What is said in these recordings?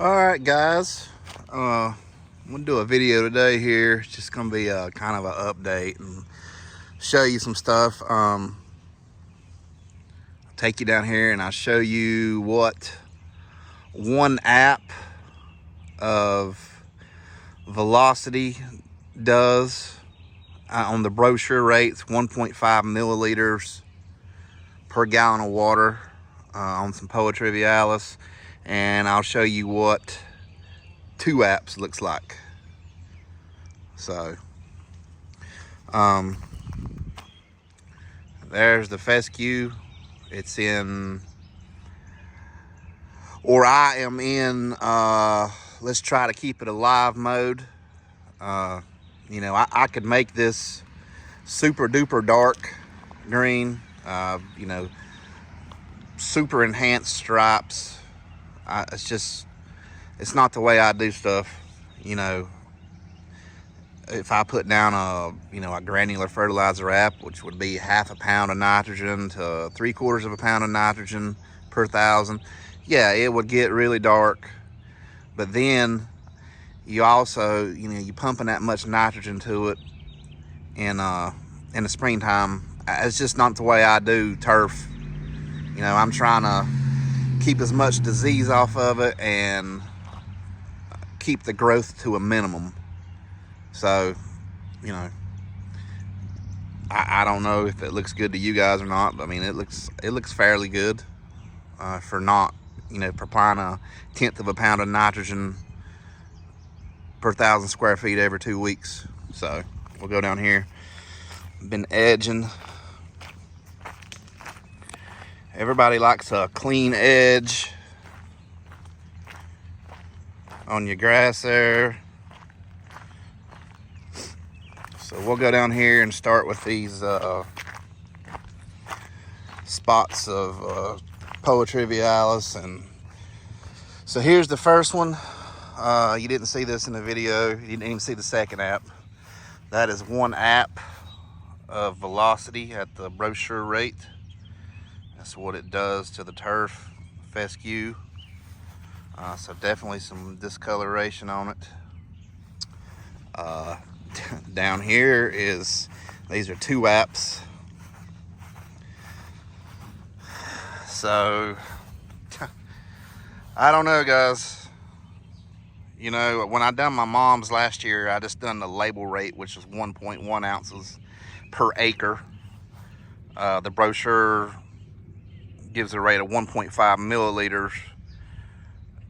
Alright guys, I'm gonna do a video today here. It's just gonna be a kind of an update and show you some stuff. I'll take you down here and I'll show you what one app of velocity does on the brochure rates. 1.5 milliliters per gallon of water on some Poa Trivialis. And I'll show you what two apps looks like. So there's the Fescue. It's in, or I am in, let's try to keep it alive mode. You know, I could make this super duper dark green, you know, super enhanced stripes. It's not the way I do stuff. You know, if I put down a granular fertilizer app, which would be 1/2 pound of nitrogen to 3/4 pound of nitrogen per 1,000, yeah, it would get really dark. But then you also, you pumping that much nitrogen to it in the springtime. It's just not the way I do turf. You know, I'm trying to keep as much disease off of it and keep the growth to a minimum. So, you know, I don't know if it looks good to you guys or not, but I mean, it looks fairly good for not, for applying 1/10 pound of nitrogen per 1,000 square feet every 2 weeks. So we'll go down here. Been edging. Everybody likes a clean edge on your grass there. So we'll go down here and start with these spots of Poa Trivialis. And so here's the first one. You didn't see this in the video. You didn't even see the second app. That is one app of velocity at the brochure rate. That's what it does to the turf, Fescue. So definitely some discoloration on it. Down here these are two apps. So, I don't know, guys. When I done my mom's last year, I just done the label rate, which is 1.1 ounces per acre. The brochure gives a rate of 1.5 milliliters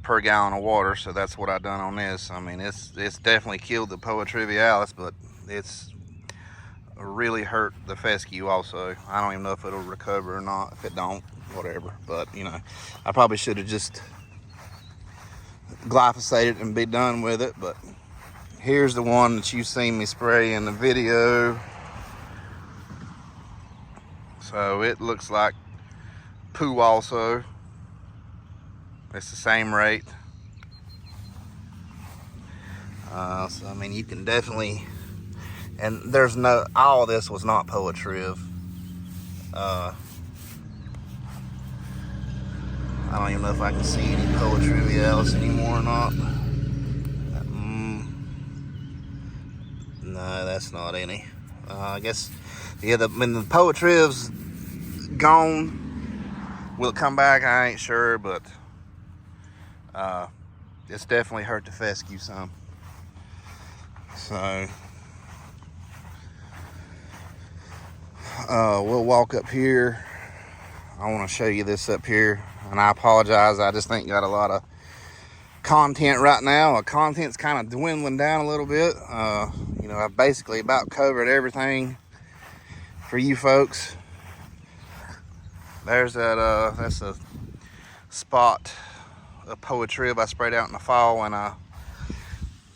per gallon of water, so that's what I done on this. I mean, it's definitely killed the Poa Trivialis, but it's really hurt the Fescue also. I don't even know if it'll recover or not. If it don't, whatever. But I probably should have just glyphosated and be done with it. But here's the one that you've seen me spray in the video. So it looks like poo also. It's the same rate. So I mean, you can definitely, and there's no, all of this was not Poa Triv. I don't even know if I can see any Poa Trivialis anymore or not. No, that's not any. I guess, yeah, when the Poa Triv's gone, will it come back? I ain't sure, but it's definitely hurt the Fescue some. So we'll walk up here. I want to show you this up here, and I apologize, I just ain't got a lot of content right now. The content's kind of dwindling down a little bit. I've basically about covered everything for you folks. There's that that's a spot of Poa Triv I sprayed out in the fall, and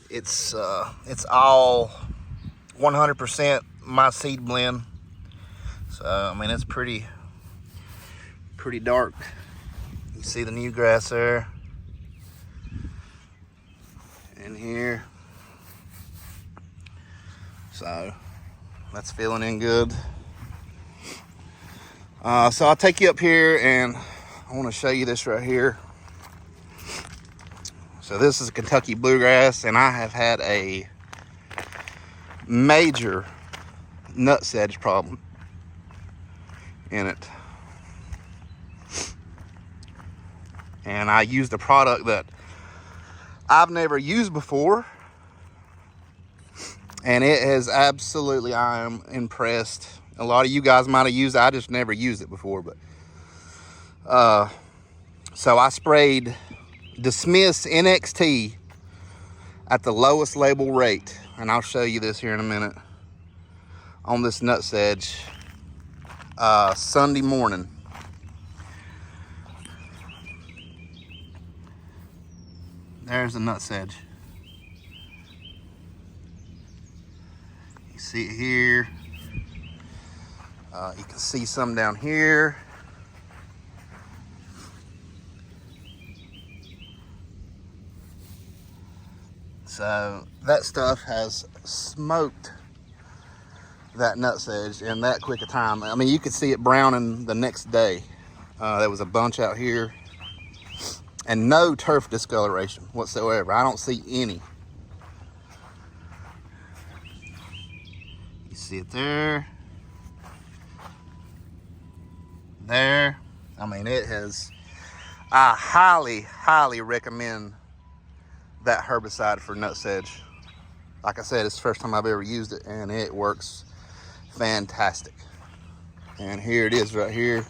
it's all 100% my seed blend. So I mean, it's pretty dark. You see the new grass there in here. So that's filling in good. So I'll take you up here and I want to show you this right here. So this is a Kentucky bluegrass, and I have had a major nutsedge problem in it. And I used a product that I've never used before, and it has absolutely, I am impressed. A lot of you guys might have used it. I just never used it before. But so I sprayed Dismiss NXT at the lowest label rate, and I'll show you this here in a minute, on this nutsedge Sunday morning. There's the nutsedge. You see it here. You can see some down here. So that stuff has smoked that nutsedge in that quick a time. I mean, you could see it browning the next day. There was a bunch out here, and no turf discoloration whatsoever. I don't see any. You see it there. There. I mean, it has, I highly, highly recommend that herbicide for nutsedge. Like I said, it's the first time I've ever used it, and it works fantastic. And here it is right here.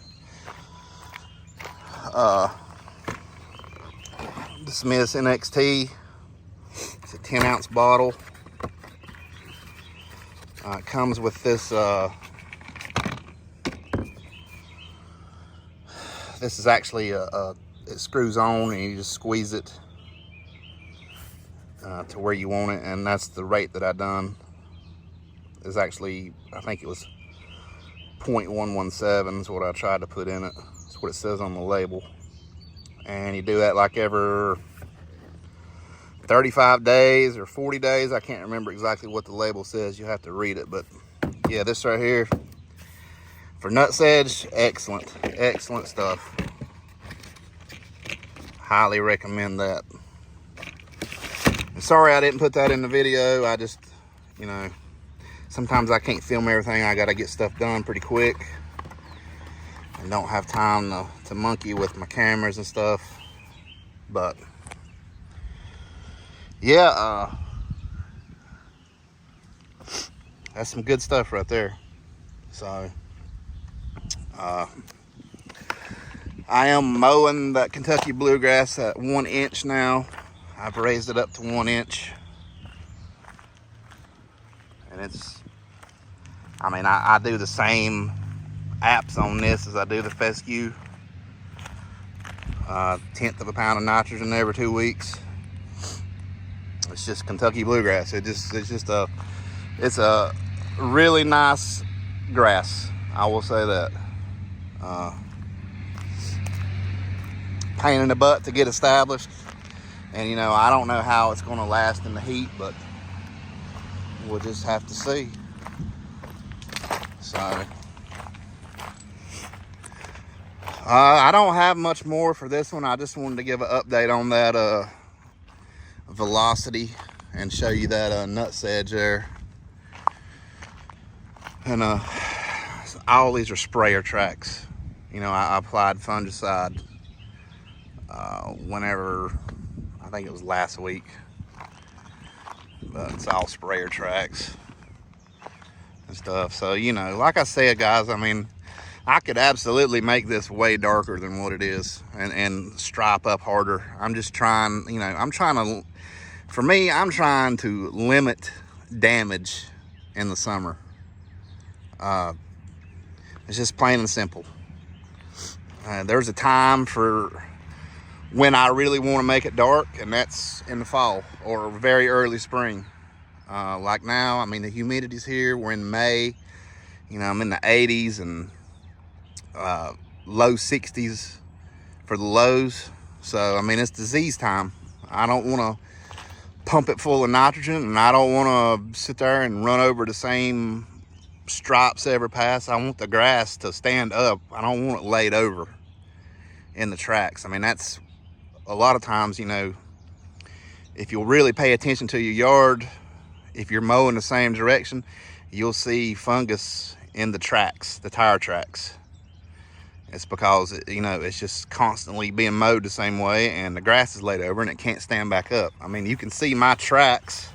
Dismiss NXT. It's a 10-ounce bottle. It comes with this this is actually it screws on, and you just squeeze it to where you want it, and that's the rate that I done. Is actually, I think it was 0.117 is what I tried to put in it. That's what it says on the label. And you do that like every 35 days or 40 days. I can't remember exactly what the label says. You have to read it. But yeah, this right here for nutsedge, excellent, excellent stuff. Highly recommend that. And sorry I didn't put that in the video. I just, you know, sometimes I can't film everything. I gotta get stuff done pretty quick, and don't have time to monkey with my cameras and stuff. But yeah, that's some good stuff right there. So I am mowing that Kentucky bluegrass at 1 inch now. I've raised it up to 1 inch, and it's, I mean, I do the same apps on this as I do the fescue. 1/10 of a pound of nitrogen every 2 weeks. It's just Kentucky bluegrass. It's a really nice grass, I will say that. Pain in the butt to get established, and you know, I don't know how it's going to last in the heat, but we'll just have to see. So I don't have much more for this one. I just wanted to give an update on that velocity and show you that nutsedge there. And all these are sprayer tracks. You know, I applied fungicide whenever, I think it was last week, but it's all sprayer tracks and stuff. So, you know, like I said, guys, I mean, I could absolutely make this way darker than what it is, and stripe up harder. I'm just trying, you know, I'm trying to limit damage in the summer. It's just plain and simple. There's a time for when I really want to make it dark, and that's in the fall or very early spring. Like now, I mean, the humidity's here. We're in May. You know, I'm in the 80s and low 60s for the lows. So, I mean, it's disease time. I don't want to pump it full of nitrogen, and I don't want to sit there and run over the same stripes every pass. I want the grass to stand up. I don't want it laid over in the tracks. I mean, that's a lot of times, you know, if you'll really pay attention to your yard, if you're mowing the same direction, you'll see fungus in the tracks, the tire tracks. It's because, you know, it's just constantly being mowed the same way, and the grass is laid over and it can't stand back up. I mean, you can see my tracks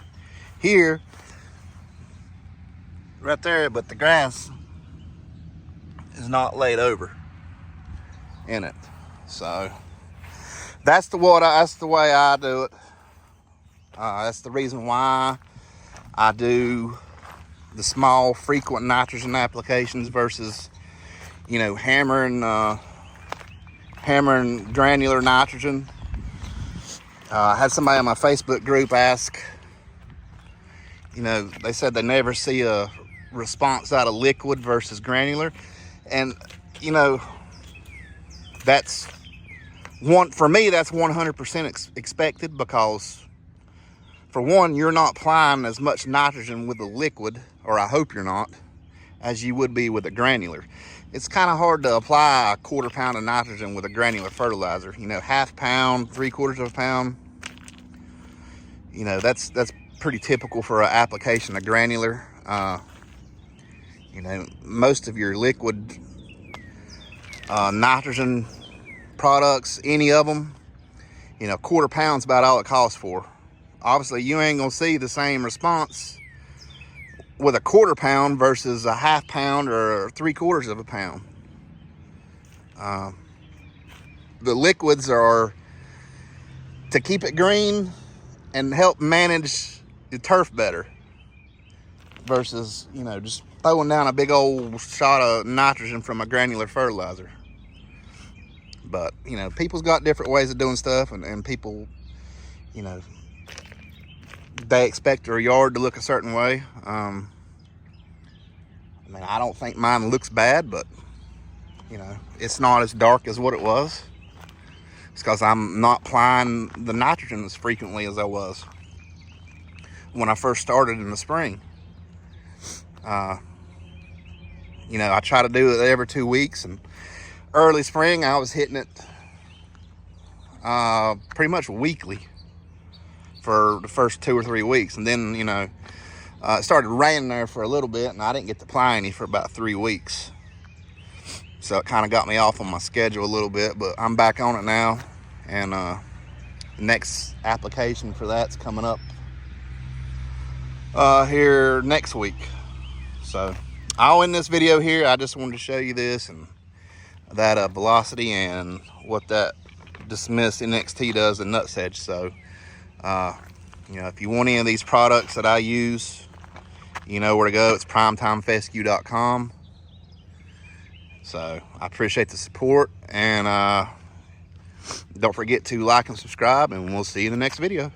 here, right there, but the grass is not laid over in it. So that's the way I do it. That's the reason why I do the small frequent nitrogen applications versus, you know, hammering granular nitrogen. I had somebody on my Facebook group ask, you know, they said they never see a response out of liquid versus granular. And, you know, that's for me, that's 100% expected, because for one, you're not applying as much nitrogen with a liquid, or I hope you're not, as you would be with a granular. It's kind of hard to apply a 1/4 pound of nitrogen with a granular fertilizer. You know, 1/2 pound, 3/4 pound. You know, that's pretty typical for an application of granular. You know, most of your liquid nitrogen products, any of them, you know, 1/4 pound's about all it costs for. Obviously, you ain't gonna see the same response with a 1/4 pound versus a 1/2 pound or 3/4 pound. The liquids are to keep it green and help manage the turf better, versus, you know, just throwing down a big old shot of nitrogen from a granular fertilizer. But, you know, people's got different ways of doing stuff, and people, you know, they expect their yard to look a certain way. I mean, I don't think mine looks bad, but, you know, it's not as dark as what it was. It's because I'm not applying the nitrogen as frequently as I was when I first started in the spring. You know, I try to do it every 2 weeks, and early spring I was hitting it pretty much weekly for the first 2 or 3 weeks. And then, you know, it started raining there for a little bit, and I didn't get to apply any for about 3 weeks. So it kind of got me off on my schedule a little bit, but I'm back on it now. And the next application for that's coming up here next week. So I'll end this video here. I just wanted to show you this and that velocity and what that Dismiss NXT does in Nutsedge. So you know, if you want any of these products that I use, you know where to go. It's primetimefescue.com. So I appreciate the support, and don't forget to like and subscribe, and we'll see you in the next video.